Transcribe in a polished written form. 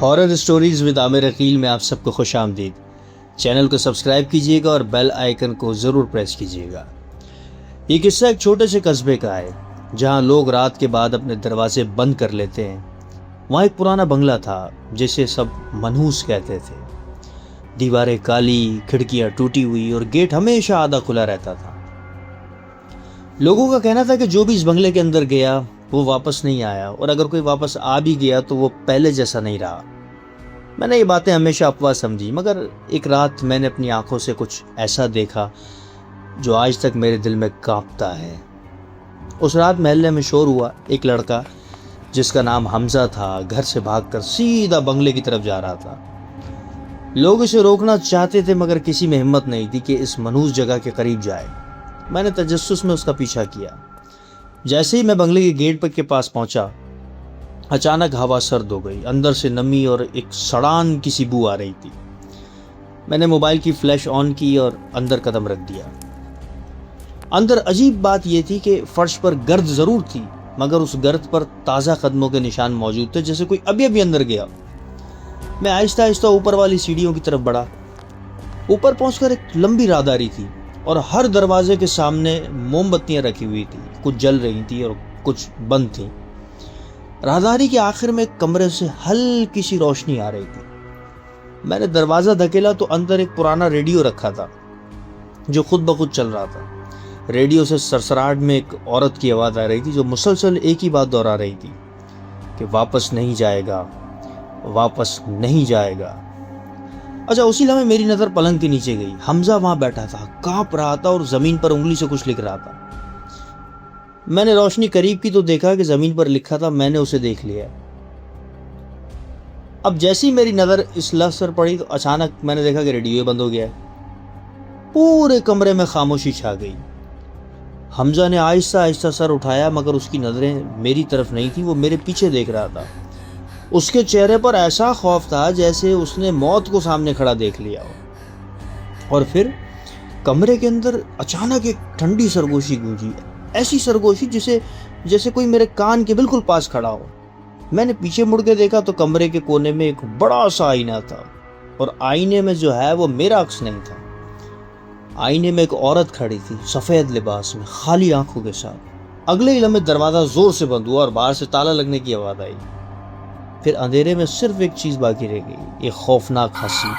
Horror stories with Aamir Aqeel में आप सबको खुश आमदीद। चैनल को सब्सक्राइब कीजिएगा और बेल आइकन को ज़रूर प्रेस कीजिएगा। ये किस्सा एक छोटे से कस्बे का है जहाँ लोग रात के बाद अपने दरवाजे बंद कर लेते हैं। वहाँ एक पुराना बंगला था जिसे सब मनहूस कहते थे। दीवारें काली, खिड़कियाँ टूटी हुई और गेट हमेशा आधा खुला रहता था। लोगों का कहना था कि जो भी इस बंगले के अंदर गया वो वापस नहीं आया, और अगर कोई वापस आ भी गया तो वो पहले जैसा नहीं रहा। मैंने ये बातें हमेशा अफवाह समझी, मगर एक रात मैंने अपनी आंखों से कुछ ऐसा देखा जो आज तक मेरे दिल में कांपता है। उस रात मोहल्ले में शोर हुआ। एक लड़का जिसका नाम हमजा था घर से भागकर सीधा बंगले की तरफ जा रहा था। लोग इसे रोकना चाहते थे मगर किसी में हिम्मत नहीं थी कि इस मनहूस जगह के करीब जाए। मैंने तजस्सुस में उसका पीछा किया। जैसे ही मैं बंगले के गेट के पास पहुंचा, अचानक हवा सर्द हो गई। अंदर से नमी और एक सड़ान की सी बू आ रही थी। मैंने मोबाइल की फ्लैश ऑन की और अंदर कदम रख दिया। अंदर अजीब बात यह थी कि फर्श पर गर्द जरूर थी, मगर उस गर्द पर ताज़ा कदमों के निशान मौजूद थे, जैसे कोई अभी अभी अंदर गया। मैं आहिस्ता आहिस्ता ऊपर वाली सीढ़ियों की तरफ बढ़ा। ऊपर पहुंचकर एक लंबी राहदारी थी और हर दरवाजे के सामने मोमबत्तियां रखी हुई थी। कुछ जल रही थी और कुछ बंद थी। राहदारी के आखिर में एक कमरे से हल्की सी रोशनी आ रही थी। मैंने दरवाजा धकेला तो अंदर एक पुराना रेडियो रखा था जो खुद ब खुद चल रहा था। रेडियो से सरसराहट में एक औरत की आवाज़ आ रही थी जो मुसलसल एक ही बात दोहरा रही थी कि वापस नहीं जाएगा, वापस नहीं जाएगा। अच्छा, उसी लम्हे मेरी नज़र पलंग के नीचे गई। हमजा वहां बैठा था, कांप रहा था और ज़मीन पर उंगली से कुछ लिख रहा था। मैंने रोशनी करीब की तो देखा कि ज़मीन पर लिखा था, मैंने उसे देख लिया। अब जैसी मेरी नज़र इस लफ्ज़ पर पड़ी तो अचानक मैंने देखा कि रेडियो बंद हो गया। पूरे कमरे में खामोशी छा गई। हमजा ने आहिस्ता आहिस्ता सर उठाया, मगर उसकी नज़रें मेरी तरफ नहीं थी, वो मेरे पीछे देख रहा था। उसके चेहरे पर ऐसा खौफ था जैसे उसने मौत को सामने खड़ा देख लिया हो। और फिर कमरे के अंदर अचानक एक ठंडी सरगोशी गूंजी, ऐसी सरगोशी जैसे कोई मेरे कान के बिल्कुल पास खड़ा हो। मैंने पीछे मुड़ के देखा तो कमरे के कोने में एक बड़ा सा आईना था, और आईने में जो है वो मेरा अक्स नहीं था। आईने में एक औरत खड़ी थी, सफ़ेद लिबास में, खाली आंखों के साथ। अगले ही लम्हे दरवाज़ा ज़ोर से बंद हुआ और बाहर से ताला लगने की आवाज़ आई। फिर अंधेरे में सिर्फ एक चीज़ बाकी रह गई, एक खौफनाक हंसी।